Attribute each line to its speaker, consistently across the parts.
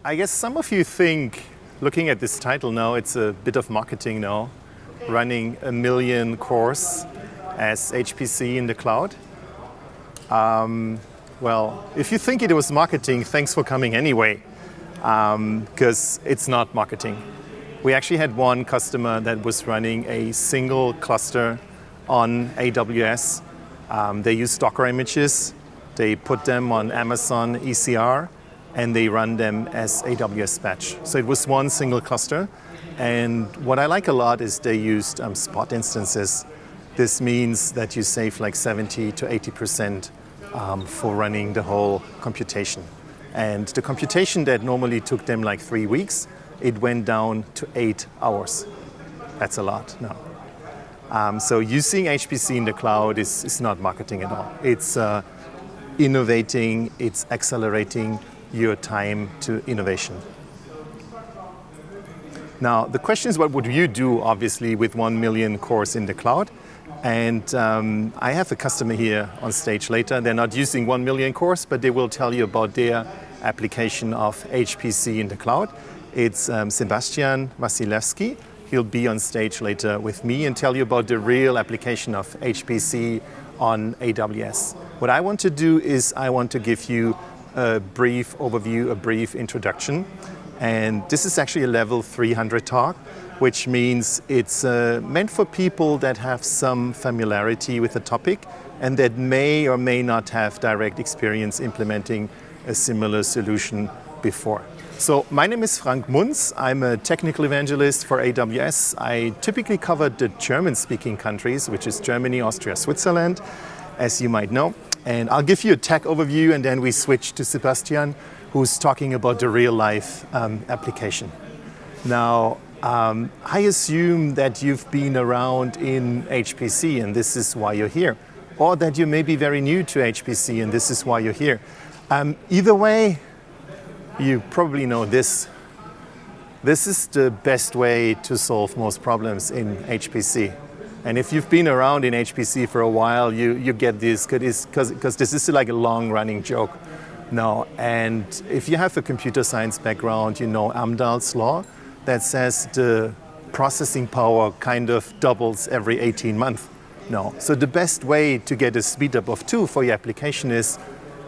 Speaker 1: I guess some of you think, looking at this title now, it's a bit of marketing now, running a million cores as HPC in the cloud. Well, if you think it was marketing, thanks for coming anyway, because it's not marketing. We actually had one customer that was running a single cluster on AWS. They use Docker images, they put them on Amazon ECR, and they run them as AWS batch. So it was one single cluster. And what I like a lot is they used spot instances. This means that you save like 70 to 80% for running the whole computation. And the computation that normally took them like 3 weeks, it went down to 8 hours. That's a lot now. So using HPC in the cloud is not marketing at all. It's innovating, it's accelerating your time to innovation. Now, the question is, what would you do, obviously, with 1 million cores in the cloud? And I have a customer here on stage later. They're not using 1 million cores, but they will tell you about their application of HPC in the cloud. It's Sebastian Wasilewski. He'll be on stage later with me and tell you about the real application of HPC on AWS. What I want to do is I want to give you a brief overview, a brief introduction. And this is actually a level 300 talk, which means it's meant for people that have some familiarity with the topic and that may or may not have direct experience implementing a similar solution before. So my name is Frank Munz. I'm a technical evangelist for AWS. I typically cover the German-speaking countries, which is Germany, Austria, Switzerland, as you might know. And I'll give you a tech overview, and then we switch to Sebastian, who's talking about the real-life application. Now, I assume that you've been around in HPC, and this is why you're here. Or that you may be very new to HPC, and this is why you're here. Either way, you probably know this. This is the best way to solve most problems in HPC. And if you've been around in HPC for a while, you get this, because this is like a long-running joke. No, and if you have a computer science background, you know Amdahl's law that says the processing power kind of doubles every 18 months. No, so the best way to get a speed up of 2 for your application is,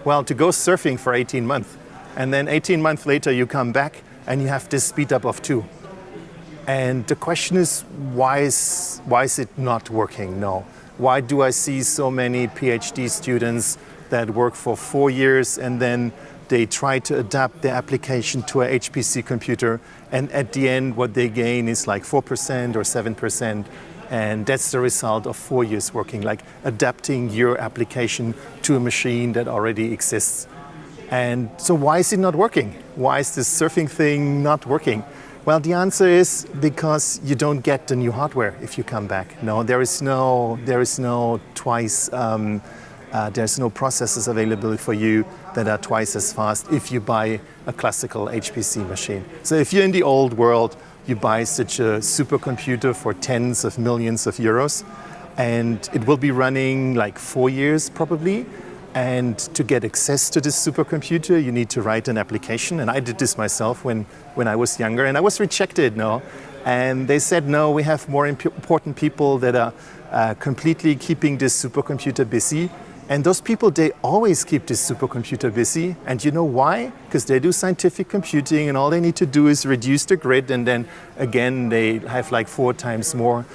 Speaker 1: well, to go surfing for 18 months. And then 18 months later, you come back and you have this speed up of 2. And the question is, why is it not working? No. Why do I see so many PhD students that work for 4 years and then they try to adapt their application to a HPC computer, and at the end what they gain is like 4% or 7%, and that's the result of 4 years working, like adapting your application to a machine that already exists. And so why is it not working? Why is this surfing thing not working? Well, the answer is because you don't get the new hardware if you come back. No, there is no twice. There's no processors available for you that are twice as fast if you buy a classical HPC machine. So if you're in the old world, you buy such a supercomputer for tens of millions of euros, and it will be running like 4 years probably. And to get access to this supercomputer, you need to write an application. And I did this myself when I was younger, and I was rejected, no. And they said, no, we have more important people that are completely keeping this supercomputer busy. And those people, they always keep this supercomputer busy. And you know why? Because they do scientific computing, and all they need to do is reduce the grid, and then again, they have like 4 times more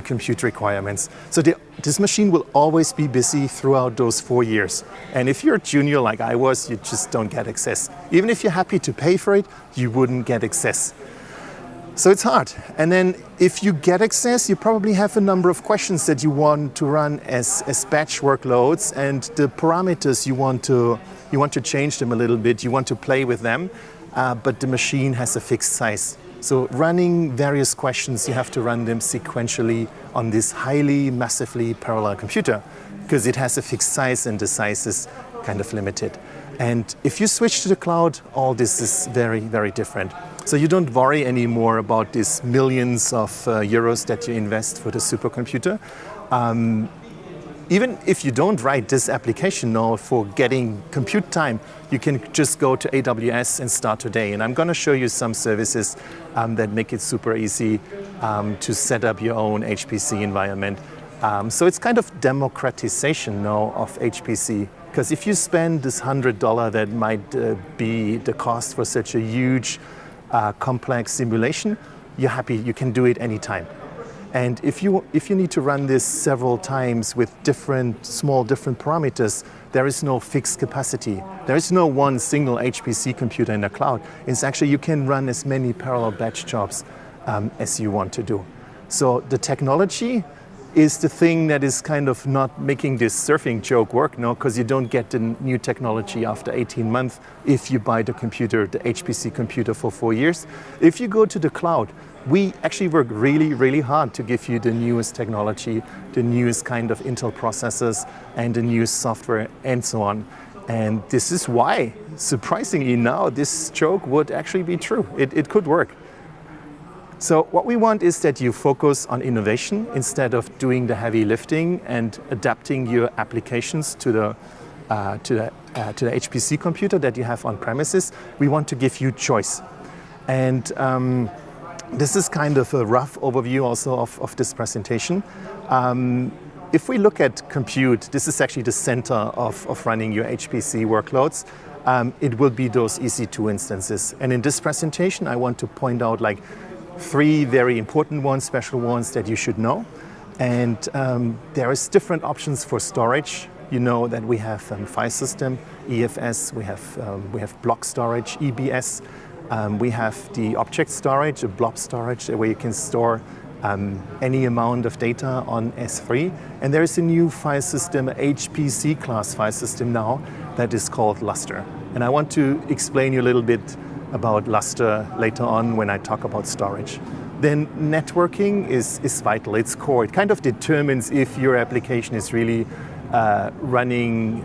Speaker 1: compute requirements. So this machine will always be busy throughout those 4 years. And if you're a junior like I was, you just don't get access. Even if you're happy to pay for it, you wouldn't get access. So it's hard. And then if you get access, you probably have a number of questions that you want to run as batch workloads, and the parameters you want to change them a little bit, you want to play with them, but the machine has a fixed size. So running various questions, you have to run them sequentially on this highly, massively parallel computer, because it has a fixed size and the size is kind of limited. And if you switch to the cloud, all this is very, very different. So you don't worry anymore about these millions of euros that you invest for the supercomputer. even if you don't write this application now for getting compute time, you can just go to AWS and start today. And I'm going to show you some services that make it super easy to set up your own HPC environment. So it's kind of democratization now of HPC. Because if you spend this $100 that might be the cost for such a huge, complex simulation, you're happy, you can do it anytime. And if you need to run this several times with different parameters, there is no fixed capacity. There is no one single HPC computer in the cloud. It's actually, you can run as many parallel batch jobs as you want to do. So the technology is the thing that is kind of not making this surfing joke work, no, because you don't get the new technology after 18 months if you buy the computer, the HPC computer for 4 years. If you go to the cloud, we actually work really, really hard to give you the newest technology, the newest kind of Intel processors, and the newest software, and so on. And this is why, surprisingly now, this joke would actually be true. It could work. So what we want is that you focus on innovation instead of doing the heavy lifting and adapting your applications to the HPC computer that you have on premises. We want to give you choice. And this is kind of a rough overview also of this presentation. If we look at compute, this is actually the center of running your HPC workloads. It will be those EC2 instances. And in this presentation, I want to point out like 3 very important ones, special ones that you should know. And there is different options for storage. You know that we have file system, EFS, we have block storage, EBS. We have the object storage, a blob storage, where you can store any amount of data on S3. And there is a new file system, HPC class file system now, that is called Lustre. And I want to explain you a little bit about Lustre later on when I talk about storage. Then networking is vital, it's core. It kind of determines if your application is really running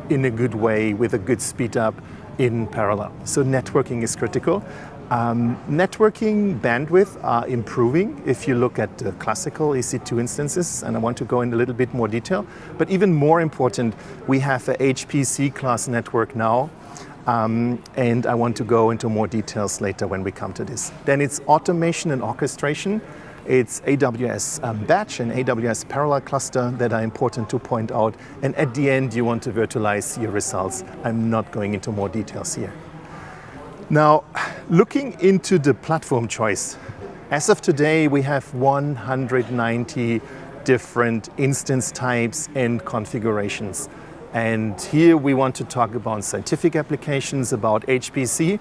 Speaker 1: in a good way with a good speed up in parallel. So networking is critical. Networking bandwidth are improving if you look at the classical EC2 instances, and I want to go in a little bit more detail. But even more important, we have a HPC class network now. And I want to go into more details later when we come to this. Then it's automation and orchestration. It's AWS Batch and AWS Parallel Cluster that are important to point out. And at the end, you want to virtualize your results. I'm not going into more details here. Now, looking into the platform choice, as of today, we have 190 different instance types and configurations. And here we want to talk about scientific applications, about HPC,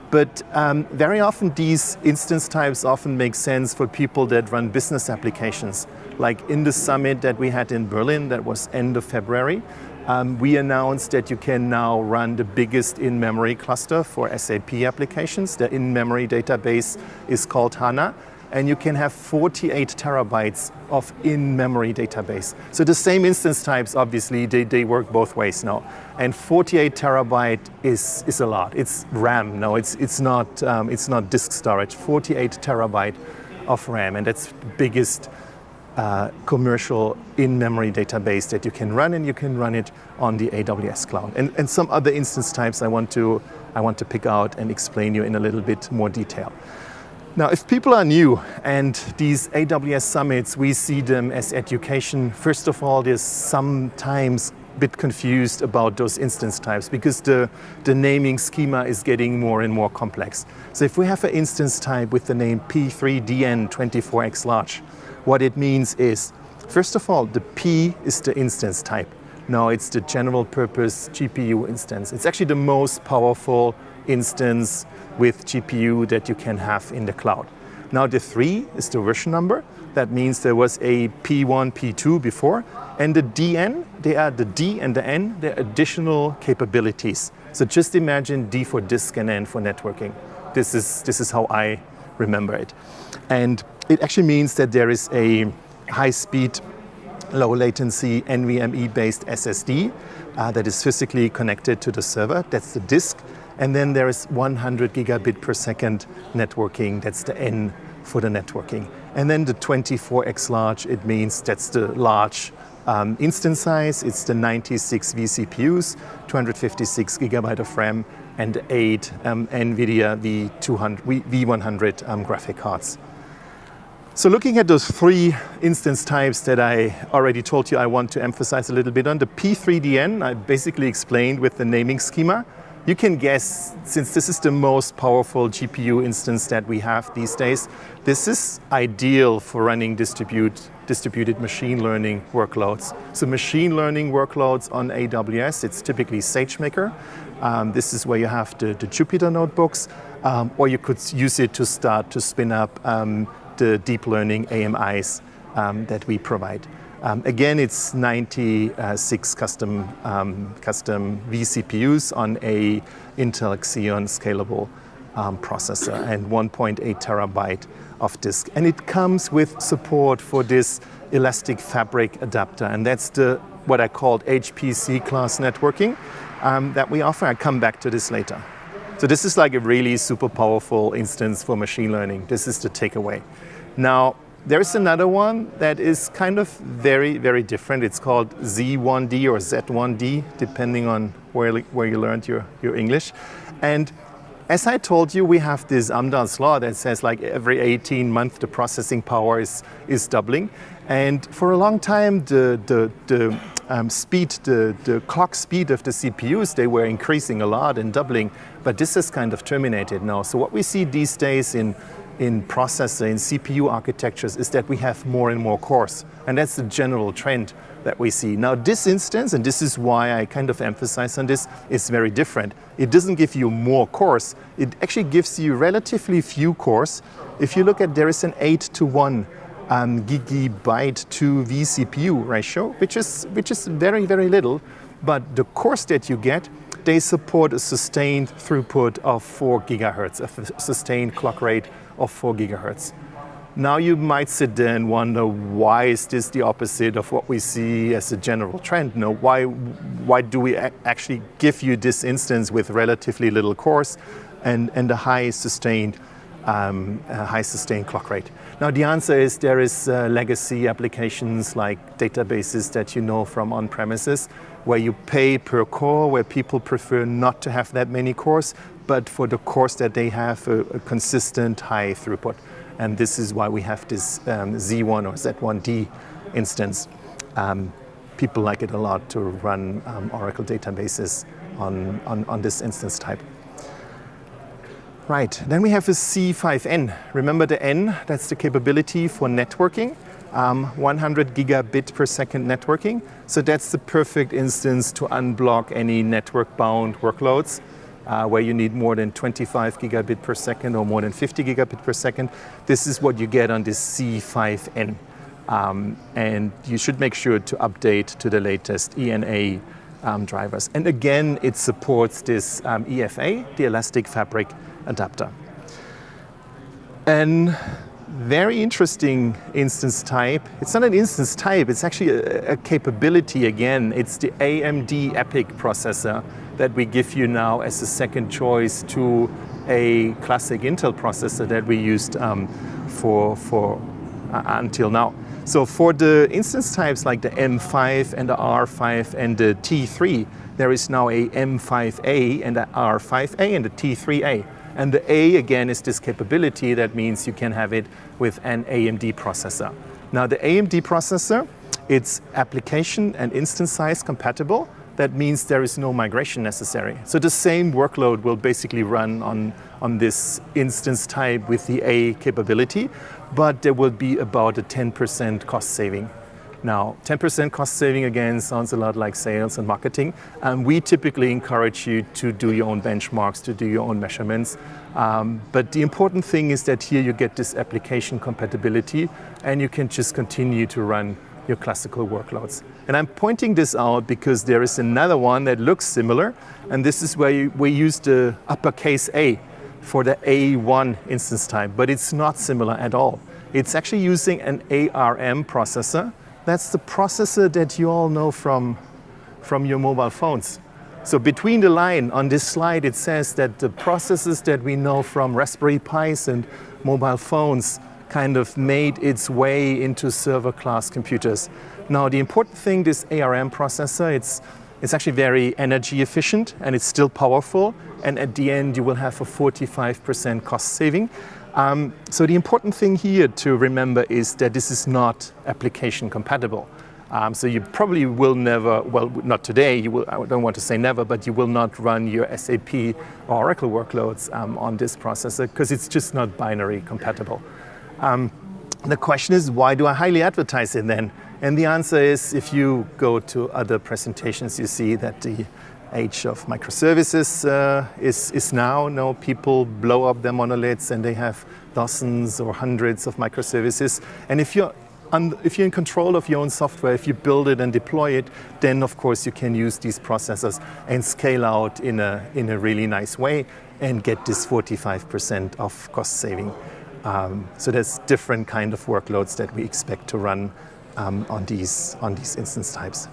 Speaker 1: but very often these instance types often make sense for people that run business applications. Like in the summit that we had in Berlin, that was end of February, we announced that you can now run the biggest in-memory cluster for SAP applications. The in-memory database is called HANA. And you can have 48 terabytes of in-memory database. So the same instance types, obviously, they work both ways now. And 48 terabyte is a lot. It's RAM. No, it's not disk storage. 48 terabyte of RAM, and that's the biggest commercial in-memory database that you can run, and you can run it on the AWS cloud. And some other instance types I want to pick out and explain you in a little bit more detail. Now, if people are new and these AWS summits, we see them as education. First of all, there's sometimes a bit confused about those instance types because the naming schema is getting more and more complex. So if we have an instance type with the name P3DN24X large, what it means is, first of all, the P is the instance type. Now it's the general purpose GPU instance. It's actually the most powerful instance with GPU that you can have in the cloud. Now the 3 is the version number. That means there was a P1, P2 before. And the DN, they are the D and the N, they're additional capabilities. So just imagine D for disk and N for networking. This is how I remember it. And it actually means that there is a high-speed, low-latency NVMe-based SSD that is physically connected to the server. That's the disk. And then there is 100 gigabit per second networking. That's the N for the networking. And then the 24X large, it means that's the large instance size. It's the 96 vCPUs, 256 gigabyte of RAM, and 8 NVIDIA V100 graphic cards. So looking at those 3 instance types that I already told you I want to emphasize a little bit on, the P3DN, I basically explained with the naming schema. You can guess, since this is the most powerful GPU instance that we have these days, this is ideal for running distributed machine learning workloads. So machine learning workloads on AWS, it's typically SageMaker. This is where you have the Jupyter notebooks, or you could use it to start to spin up the deep learning AMIs that we provide. Again, it's 96 custom vCPUs on a Intel Xeon scalable processor and 1.8 terabyte of disk. And it comes with support for this elastic fabric adapter, and that's what I called HPC class networking that we offer. I'll come back to this later. So this is like a really super powerful instance for machine learning. This is the takeaway. Now, there's another one that is kind of very, very different. It's called Z1D or Z1D, depending on where you learned your English. And as I told you, we have this Amdahl's law that says like every 18 months the processing power is doubling. And for a long time, the clock speed of the CPUs, they were increasing a lot and doubling, but this is kind of terminated now. So what we see these days in processor, in CPU architectures, is that we have more and more cores. And that's the general trend that we see. Now this instance, and this is why I kind of emphasize on this, is very different. It doesn't give you more cores. It actually gives you relatively few cores. If you look at, there is an 8:1 gigabyte to vCPU ratio, which is very, very little. But the cores that you get, they support a sustained throughput of 4 gigahertz, a sustained clock rate of 4 gigahertz. Now you might sit there and wonder, why is this the opposite of what we see as a general trend? No, why do we actually give you this instance with relatively little cores and a high sustained clock rate? Now the answer is there is legacy applications like databases that you know from on-premises, where you pay per core, where people prefer not to have that many cores, but for the cores that they have a consistent high throughput. And this is why we have this Z1 or Z1D instance. People like it a lot to run Oracle databases on this instance type. Right, then we have a C5N. Remember the N, that's the capability for networking. 100 gigabit per second networking. So that's the perfect instance to unblock any network-bound workloads where you need more than 25 gigabit per second or more than 50 gigabit per second. This is what you get on this C5N. And you should make sure to update to the latest ENA drivers. And again, it supports this EFA, the elastic fabric adapter. And very interesting instance type. It's not an instance type, it's actually a capability again. It's the AMD EPYC processor that we give you now as a second choice to a classic Intel processor that we used until now. So for the instance types like the M5 and the R5 and the T3, there is now a M5A and the R5A and the T3A. And the A, again, is this capability. That means you can have it with an AMD processor. Now, the AMD processor, it's application and instance size compatible. That means there is no migration necessary. So the same workload will basically run on this instance type with the A capability, but there will be about a 10% cost saving. Now, 10% cost saving, again, sounds a lot like sales and marketing. We typically encourage you to do your own benchmarks, to do your own measurements. But the important thing is that here you get this application compatibility and you can just continue to run your classical workloads. And I'm pointing this out because there is another one that looks similar, and this is where we use the uppercase A for the A1 instance type, but it's not similar at all. It's actually using an ARM processor. That's the processor that you all know from your mobile phones. So between the line on this slide, it says that the processors that we know from Raspberry Pis and mobile phones kind of made its way into server class computers. Now, the important thing, this ARM processor, it's actually very energy efficient and it's still powerful. And at the end, you will have a 45% cost saving. So the important thing here to remember is that this is not application compatible. So you probably will never, well, not today, I don't want to say never, but you will not run your SAP or Oracle workloads on this processor because it's just not binary compatible. The question is, why do I highly advertise it then? And the answer is, if you go to other presentations, you see that the age of microservices is now. No, people blow up their monoliths and they have dozens or hundreds of microservices. And if you're in control of your own software, if you build it and deploy it, then of course you can use these processors and scale out in a really nice way and get this 45% of cost saving. So there's different kind of workloads that we expect to run on these instance types.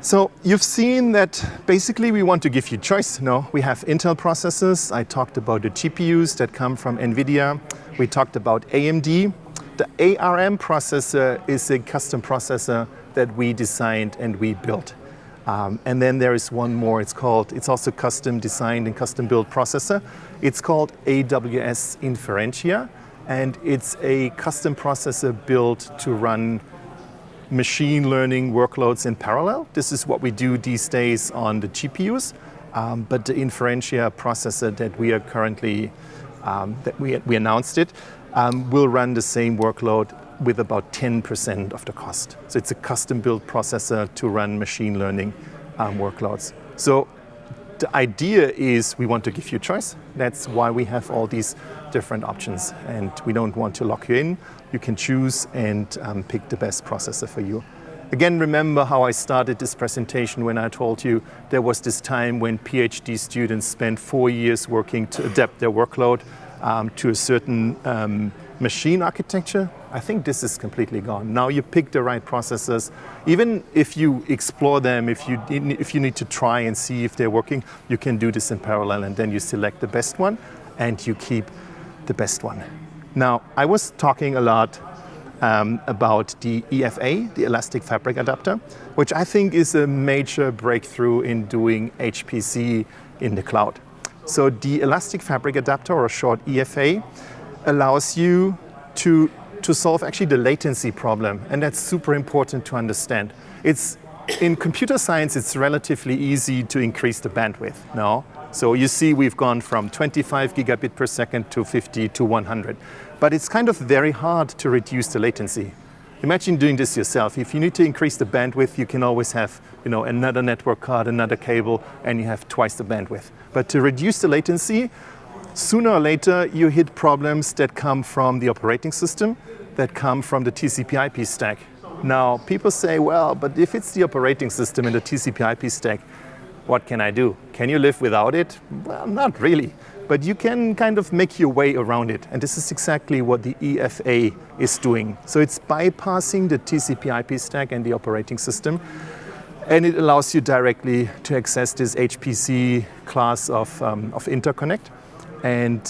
Speaker 1: So you've seen that basically we want to give you choice. No, we have Intel processors. I talked about the GPUs that come from NVIDIA. We talked about AMD. The ARM processor is a custom processor that we designed and we built. And then there is one more. It's also custom designed and custom built processor. It's called AWS Inferentia, and it's a custom processor built to run machine learning workloads in parallel. This is what we do these days on the GPUs, but the Inferentia processor that we are currently, that we announced it, will run the same workload with about 10% of the cost. So it's a custom-built processor to run machine learning workloads. So the idea is we want to give you choice. That's why we have all these different options, and we don't want to lock you in. You can choose and pick the best processor for you. Again, remember how I started this presentation when I told you there was this time when PhD students spent 4 years working to adapt their workload to a certain machine architecture. I think this is completely gone. Now you pick the right processors. Even if you explore them, if you need to try and see if they're working, you can do this in parallel, and then you select the best one and you keep the best one. Now, I was talking a lot about the EFA, the Elastic Fabric Adapter, which I think is a major breakthrough in doing HPC in the cloud. So the Elastic Fabric Adapter, or short EFA, allows you to solve actually the latency problem, and that's super important to understand. In computer science, it's relatively easy to increase the bandwidth now. So you see we've gone from 25 gigabit per second to 50 to 100. But it's kind of very hard to reduce the latency. Imagine doing this yourself. If you need to increase the bandwidth, you can always have another network card, another cable, and you have twice the bandwidth. But to reduce the latency, sooner or later you hit problems that come from the operating system, that come from the TCP/IP stack. Now, people say, well, but if it's the operating system and the TCP/IP stack, what can I do? Can you live without it? Well, not really. But you can kind of make your way around it. And this is exactly what the EFA is doing. So it's bypassing the TCP/IP stack and the operating system. And it allows you directly to access this HPC class of interconnect. And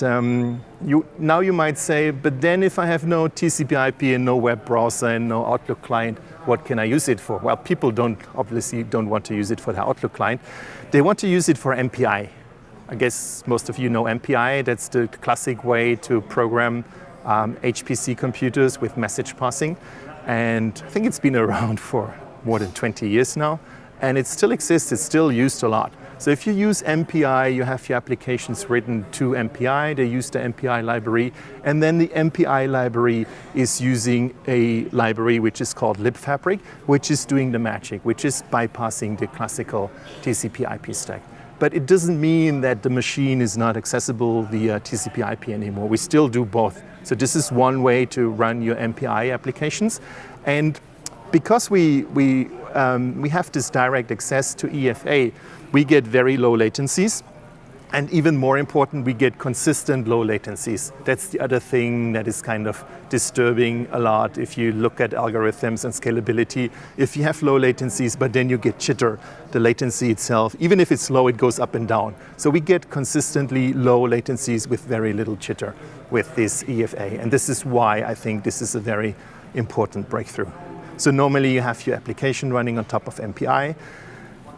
Speaker 1: now you might say, but then if I have no TCP/IP and no web browser and no Outlook client, what can I use it for? Well, people obviously don't want to use it for the Outlook client. They want to use it for MPI. I guess most of you know MPI. That's the classic way to program HPC computers with message passing. And I think it's been around for more than 20 years now. And it still exists. It's still used a lot. So if you use MPI, you have your applications written to MPI. They use the MPI library. And then the MPI library is using a library which is called libfabric, which is doing the magic, which is bypassing the classical TCP/IP stack. But it doesn't mean that the machine is not accessible via TCP/IP anymore. We still do both. So this is one way to run your MPI applications. And because we have this direct access to EFA, we get very low latencies. And even more important, we get consistent low latencies. That's the other thing that is kind of disturbing a lot if you look at algorithms and scalability. If you have low latencies, but then you get jitter, the latency itself, even if it's low, it goes up and down. So we get consistently low latencies with very little jitter with this EFA. And this is why I think this is a very important breakthrough. So normally you have your application running on top of MPI,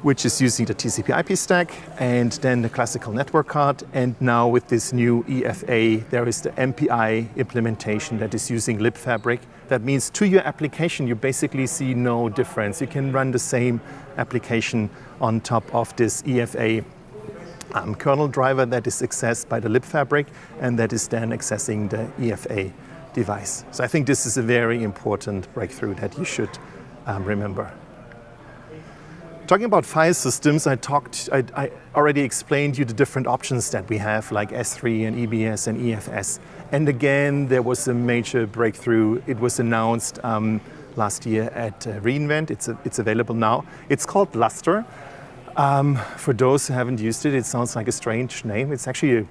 Speaker 1: which is using the TCP/IP stack, and then the classical network card. And now with this new EFA, there is the MPI implementation that is using libfabric. That means to your application, you basically see no difference. You can run the same application on top of this EFA kernel driver that is accessed by the libfabric, and that is then accessing the EFA device. So I think this is a very important breakthrough that you should remember. Talking about file systems, I already explained you the different options that we have, like S3 and EBS and EFS. And again, there was a major breakthrough. It was announced last year at reInvent. It's available now. It's called Luster. For those who haven't used it, it sounds like a strange name. It's actually a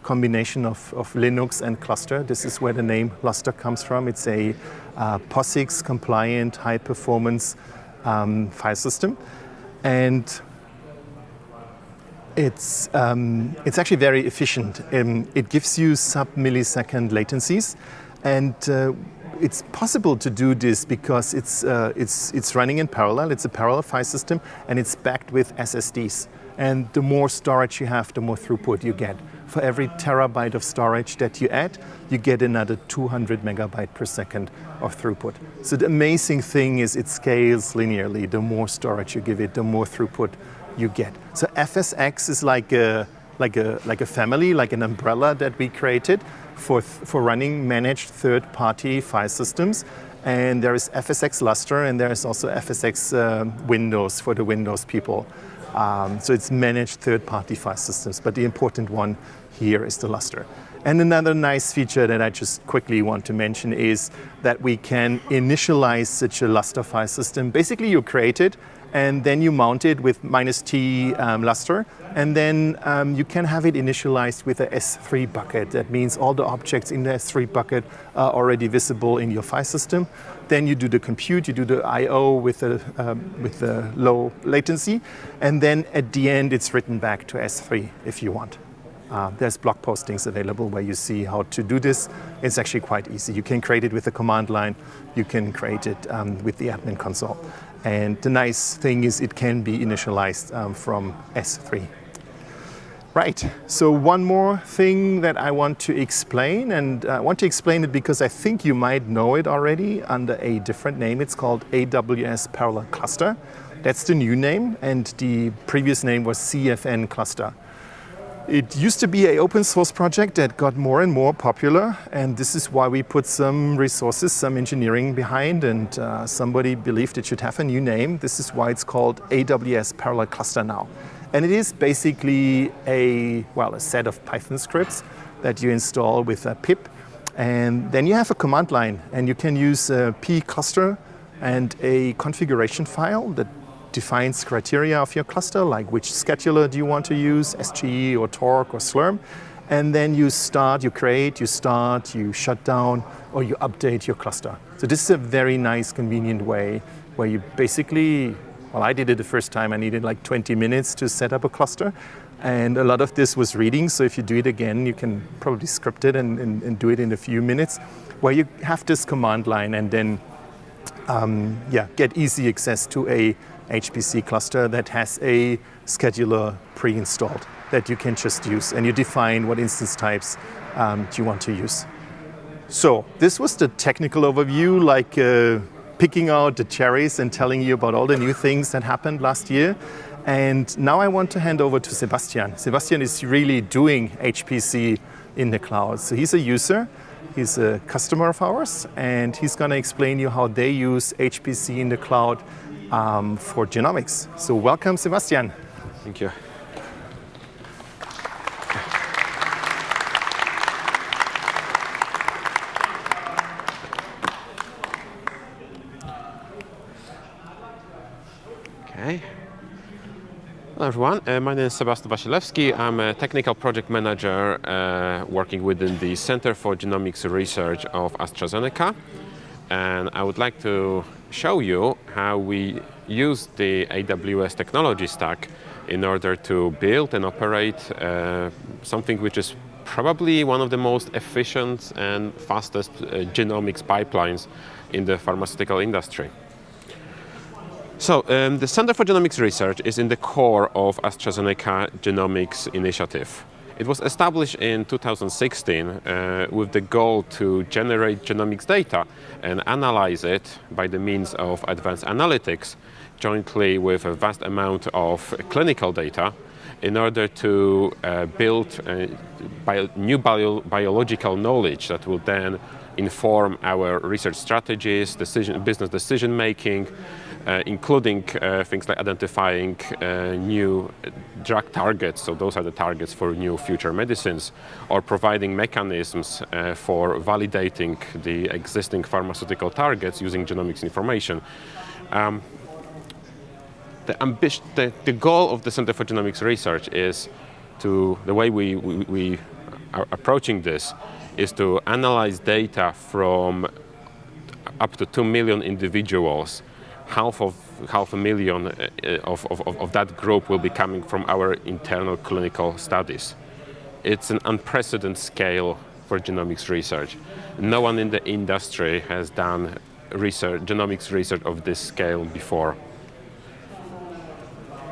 Speaker 1: combination of Linux and cluster. This is where the name Luster comes from. It's a POSIX compliant, high performance file system. And it's actually very efficient. It gives you sub-millisecond latencies, and it's possible to do this because it's running in parallel. It's a parallel file system, and it's backed with SSDs. And the more storage you have, the more throughput you get. For every terabyte of storage that you add, you get another 200 megabyte per second of throughput. So the amazing thing is it scales linearly. The more storage you give it, the more throughput you get. So FSX is like a family, like an umbrella that we created for running managed third-party file systems. And there is FSX Luster, and there is also FSX Windows for the Windows people. So it's managed third-party file systems, but the important one here is the Luster. And another nice feature that I just quickly want to mention is that we can initialize such a Luster file system. Basically, you create it, and then you mount it with -T Luster, and then you can have it initialized with a S3 bucket. That means all the objects in the S3 bucket are already visible in your file system. Then you do the compute, you do the I/O with the low latency, and then at the end it's written back to S3 if you want. There's blog postings available where you see how to do this. It's actually quite easy. You can create it with the command line. You can create it with the admin console. And the nice thing is it can be initialized from S3. Right, so one more thing that I want to explain, and I want to explain it because I think you might know it already under a different name. It's called AWS Parallel Cluster. That's the new name, and the previous name was CFN Cluster. It used to be an open source project that got more and more popular, and this is why we put some resources, some engineering behind, and somebody believed it should have a new name. This is why it's called AWS Parallel Cluster now. And it is basically a set of Python scripts that you install with a pip, and then you have a command line, and you can use a pcluster and a configuration file that defines criteria of your cluster, like which scheduler do you want to use, SGE or Torque or Slurm. And then you start, you create, you start, you shut down, or you update your cluster. So this is a very nice, convenient way where you basically, I did it the first time, I needed like 20 minutes to set up a cluster. And a lot of this was reading, so if you do it again, you can probably script it and do it in a few minutes, where you have this command line and then get easy access to a HPC cluster that has a scheduler pre-installed that you can just use, and you define what instance types you want to use. So this was the technical overview, like picking out the cherries and telling you about all the new things that happened last year. And now I want to hand over to Sebastian. Sebastian is really doing HPC in the cloud. So he's a user, he's a customer of ours, and he's going to explain you how they use HPC in the cloud for genomics. So welcome, Sebastian.
Speaker 2: Thank you. Okay. Hello everyone, my name is Sebastian Wasilewski. I'm a technical project manager working within the Center for Genomics Research of AstraZeneca. And I would like to show you how we use the AWS technology stack in order to build and operate something which is probably one of the most efficient and fastest genomics pipelines in the pharmaceutical industry. So the Center for Genomics Research is in the core of AstraZeneca Genomics Initiative. It was established in 2016 with the goal to generate genomics data and analyze it by the means of advanced analytics, jointly with a vast amount of clinical data, in order to build new biological knowledge that will then inform our research strategies, business decision making, including things like identifying new drug targets, so those are the targets for new future medicines, or providing mechanisms for validating the existing pharmaceutical targets using genomics information. The goal of the Center for Genomics Research is to, the way we are approaching this, is to analyze data from up to 2 million individuals. Half a million of that group will be coming from our internal clinical studies. It's an unprecedented scale for genomics research. No one in the industry has done genomics research of this scale before.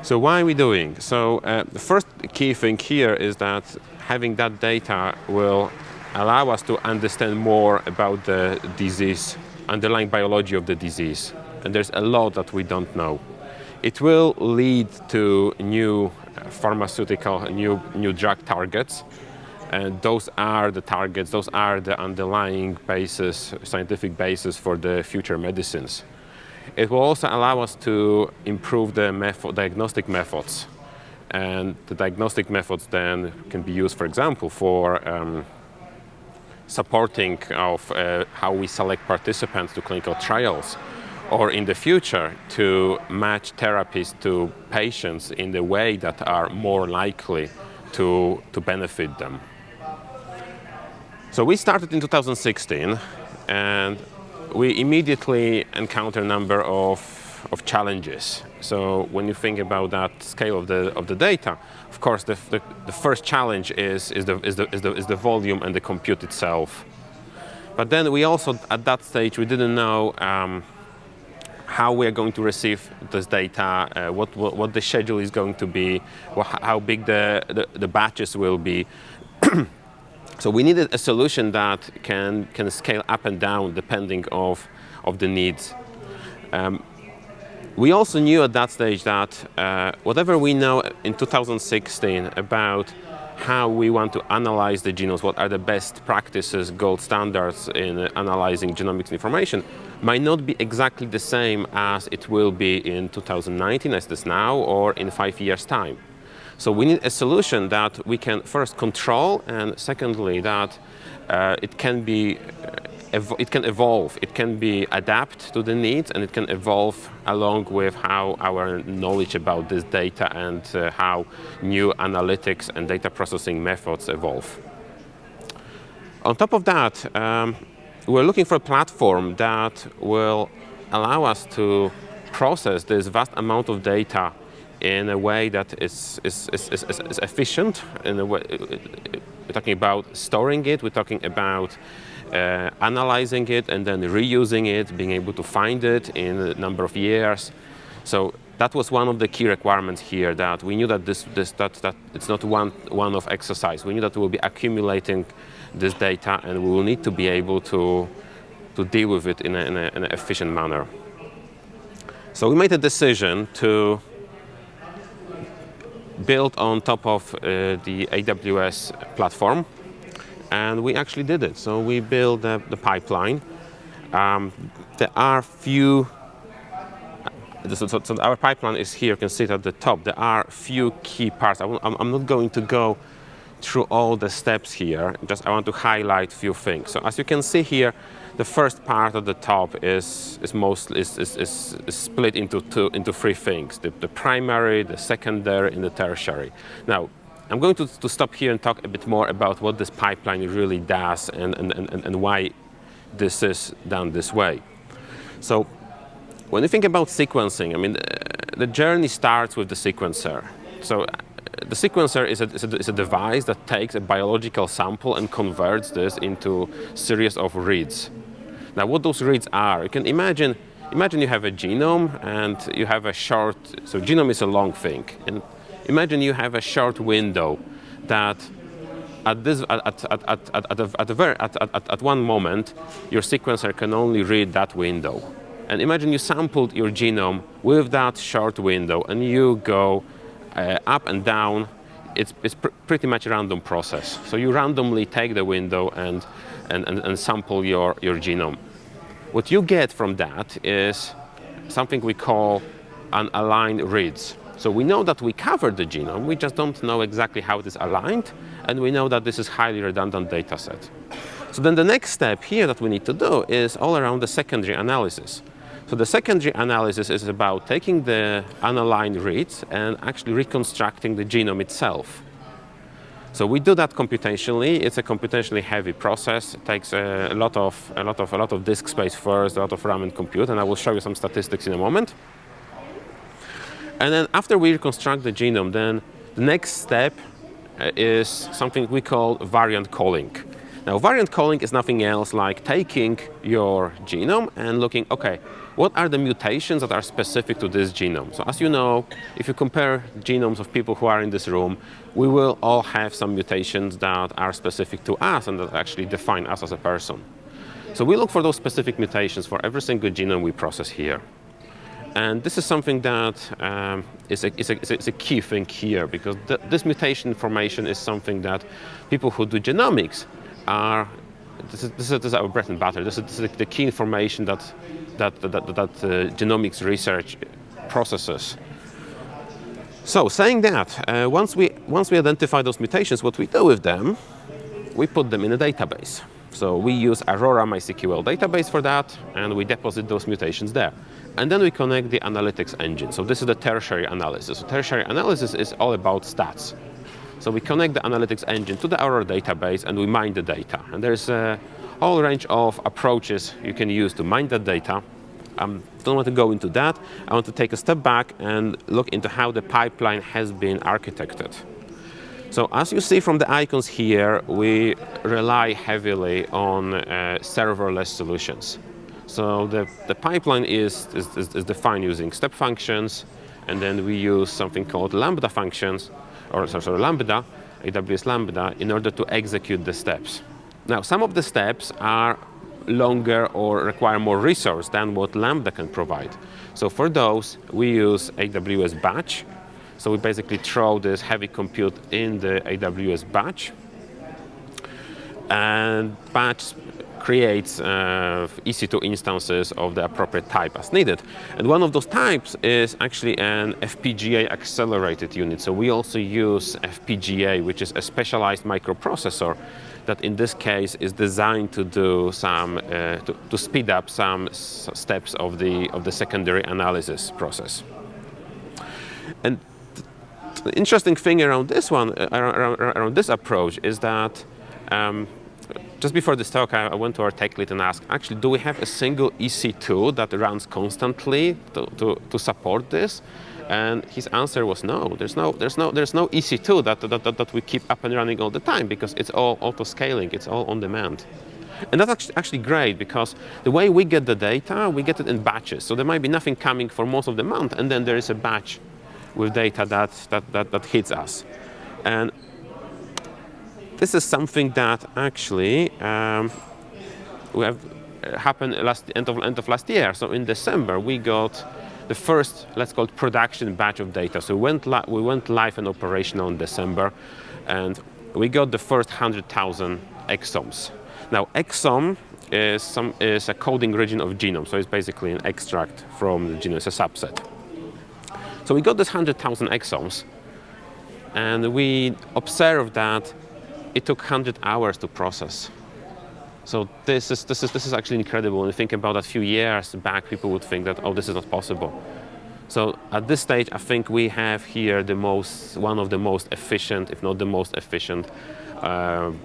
Speaker 2: So why are we doing? So the first key thing here is that having that data will allow us to understand more about the disease, underlying biology of the disease. And there's a lot that we don't know. It will lead to new pharmaceutical, new drug targets. And those are the targets, those are the underlying basis, scientific basis for the future medicines. It will also allow us to improve the diagnostic methods. And the diagnostic methods then can be used, for example, for supporting of how we select participants to clinical trials, or in the future to match therapies to patients in the way that are more likely to benefit them. So we started in 2016, and we immediately encountered a number of challenges. So when you think about that scale of the data, of course the first challenge is the volume and the compute itself. But then we also, at that stage, we didn't know how we are going to receive this data, what the schedule is going to be, how big the batches will be. So we needed a solution that can scale up and down depending of the needs. We also knew at that stage that whatever we know in 2016 about how we want to analyze the genomes, what are the best practices, gold standards in analyzing genomics information, might not be exactly the same as it will be in 2019 as it is now, or in 5 years' time. So we need a solution that we can first control, and secondly that it can evolve, it can be adapt to the needs, and it can evolve along with how our knowledge about this data and how new analytics and data processing methods evolve. On top of that, we're looking for a platform that will allow us to process this vast amount of data in a way that is efficient. In a way, we're talking about storing it, we're talking about analyzing it and then reusing it, being able to find it in a number of years. So that was one of the key requirements here, that we knew that that it's not one-off exercise. We knew that we'll be accumulating this data, and we will need to be able to deal with it in an efficient manner. So we made a decision to build on top of the AWS platform, and we actually did it. So we built the pipeline. There are few. So our pipeline is here. You can see it at the top. There are few key parts. I'm not going to go through all the steps here. I want to highlight a few things. So as you can see here, the first part at the top is split into three things: the primary, the secondary, and the tertiary. Now, I'm going to stop here and talk a bit more about what this pipeline really does and why this is done this way. So, when you think about sequencing, I mean, the journey starts with the sequencer. So the sequencer is a device that takes a biological sample and converts this into a series of reads. Now, what those reads are, you can imagine you have a genome and you have a short, so genome is a long thing. And imagine you have a short window that at one moment, your sequencer can only read that window. And imagine you sampled your genome with that short window and you go up and down. It's pretty much a random process. So you randomly take the window and sample your genome. What you get from that is something we call unaligned reads. So we know that we covered the genome, we just don't know exactly how it is aligned, and we know that this is highly redundant data set. So then the next step here that we need to do is all around the secondary analysis. So the secondary analysis is about taking the unaligned reads and actually reconstructing the genome itself. So we do that computationally. It's a computationally heavy process. It takes a lot of disk space first, a lot of RAM and compute, and I will show you some statistics in a moment. And then after we reconstruct the genome, then the next step is something we call variant calling. Now, variant calling is nothing else like taking your genome and looking, okay, what are the mutations that are specific to this genome? So as you know, if you compare genomes of people who are in this room, we will all have some mutations that are specific to us and that actually define us as a person. So we look for those specific mutations for every single genome we process here. And this is something that is a key thing here, because this mutation information is something that people who do genomics this is our bread and butter. This is the key information that genomics research processes. So saying that, once we identify those mutations, what we do with them, we put them in a database. So we use Aurora MySQL database for that, and we deposit those mutations there. And then we connect the analytics engine. So this is the tertiary analysis. So tertiary analysis is all about stats. So we connect the analytics engine to the Aurora database and we mine the data. And there's a whole range of approaches you can use to mine that data. I don't want to go into that. I want to take a step back and look into how the pipeline has been architected. So as you see from the icons here, we rely heavily on serverless solutions. So the pipeline is defined using step functions, and then we use something called Lambda functions, or sorry, Lambda, AWS Lambda, in order to execute the steps. Now, some of the steps are longer or require more resource than what Lambda can provide. So for those, we use AWS Batch. So we basically throw this heavy compute in the AWS Batch. And Batch creates EC2 instances of the appropriate type as needed. And one of those types is actually an FPGA accelerated unit. So we also use FPGA, which is a specialized microprocessor that in this case is designed to do some, to speed up some steps of the secondary analysis process. And the interesting thing around this one, around this approach, is that just before this talk, I went to our tech lead and asked, actually, do we have a single EC2 that runs constantly to support this? And his answer was no. There's no EC2 that we keep up and running all the time, because it's all auto-scaling. It's all on demand. And that's actually great, because the way we get the data, we get it in batches. So there might be nothing coming for most of the month, and then there is a batch with data that hits us. And this is something that actually we have happened end of last year. So in December, we got the first, let's call it, production batch of data. So we went live and operational in December, and we got the first 100,000 exomes. Now, exome is a coding region of genome, so it's basically an extract from the genome, it's a subset. So we got this 100,000 exomes, and we observed that it took 100 hours to process. So this is actually incredible. When you think about a few years back, people would think that, oh, this is not possible. So at this stage, I think we have here one of the most efficient, if not the most efficient,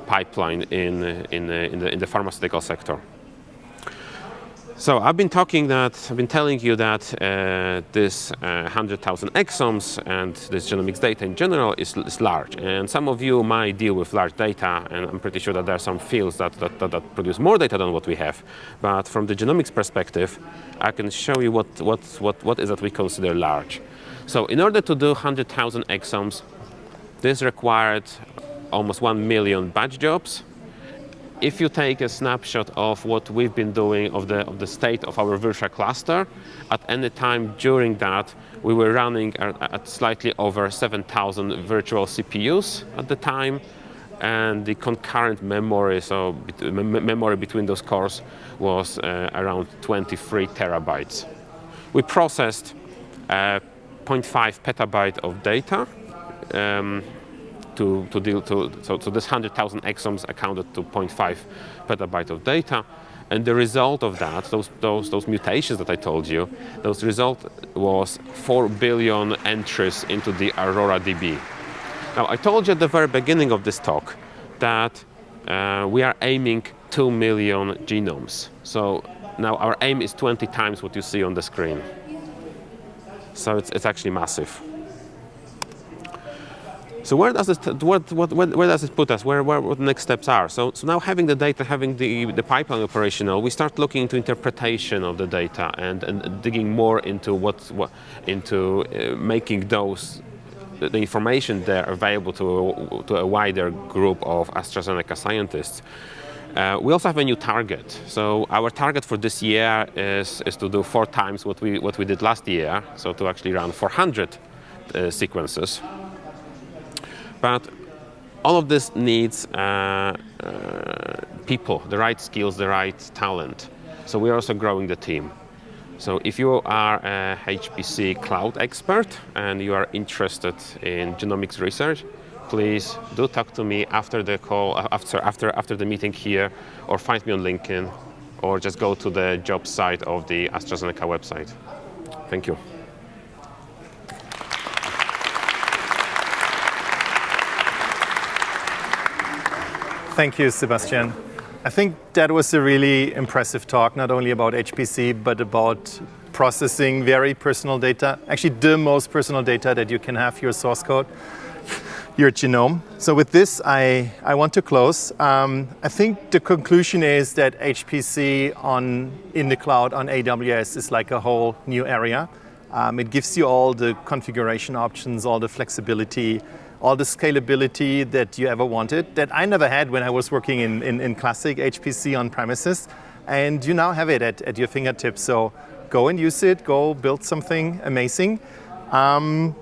Speaker 2: pipeline in the pharmaceutical sector. So I've been telling you that this 100,000 exomes and this genomics data in general is large. And some of you might deal with large data, and I'm pretty sure that there are some fields that produce more data than what we have. But from the genomics perspective, I can show you what is that we consider large. So in order to do 100,000 exomes, this required almost 1 million batch jobs. If you take a snapshot of what we've been doing of the state of our virtual cluster, at any time during that, we were running at slightly over 7,000 virtual CPUs at the time, and the concurrent memory, so memory between those cores, was around 23 terabytes. We processed 0.5 petabyte of data. So this 100,000 exomes accounted to 0.5 petabyte of data, and the result of that, those mutations that I told you, those result was 4 billion entries into the Aurora DB. Now, I told you at the very beginning of this talk that we are aiming 2 million genomes. So now our aim is 20 times what you see on the screen. So it's actually massive. So where does it put us? What the next steps are? So now having the data, having the pipeline operational, we start looking into interpretation of the data and digging more into making the information there available to a wider group of AstraZeneca scientists. We also have a new target. So our target for this year is to do 4 times what we did last year. So to actually run 400 sequences. But all of this needs people, the right skills, the right talent. So we're also growing the team. So if you are a HPC cloud expert and you are interested in genomics research, please do talk to me after the call, after the meeting here, or find me on LinkedIn, or just go to the job site of the AstraZeneca website. Thank you.
Speaker 1: Thank you, Sebastian. I think that was a really impressive talk, not only about HPC, but about processing very personal data, actually the most personal data that you can have, your source code, your genome. So with this, I want to close. I think the conclusion is that HPC in the cloud on AWS is like a whole new area. It gives you all the configuration options, all the flexibility, all the scalability that you ever wanted, that I never had when I was working in classic HPC on premises. And you now have it at your fingertips. So go and use it, go build something amazing. I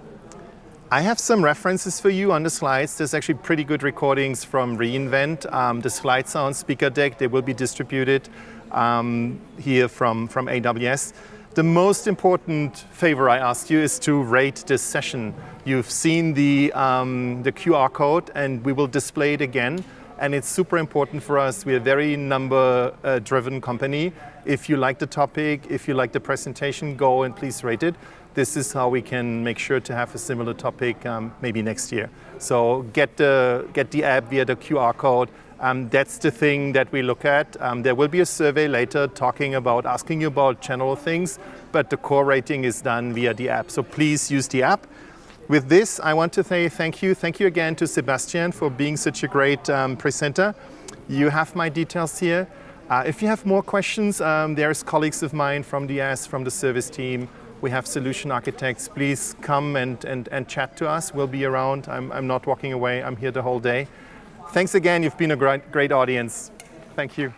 Speaker 1: have some references for you on the slides. There's actually pretty good recordings from reInvent. The slides are on Speaker Deck. They will be distributed here from AWS. The most important favor I ask you is to rate this session. You've seen the QR code, and we will display it again. And it's super important for us. We're a very number-driven company. If you like the topic, if you like the presentation, go and please rate it. This is how we can make sure to have a similar topic maybe next year. So get the app via the QR code. That's the thing that we look at. There will be a survey later asking you about general things, but the core rating is done via the app. So please use the app. With this, I want to say thank you. Thank you again to Sebastian for being such a great presenter. You have my details here. If you have more questions, there's colleagues of mine from the service team. We have solution architects. Please come and chat to us. We'll be around. I'm not walking away. I'm here the whole day. Thanks again. You've been a great audience. Thank you.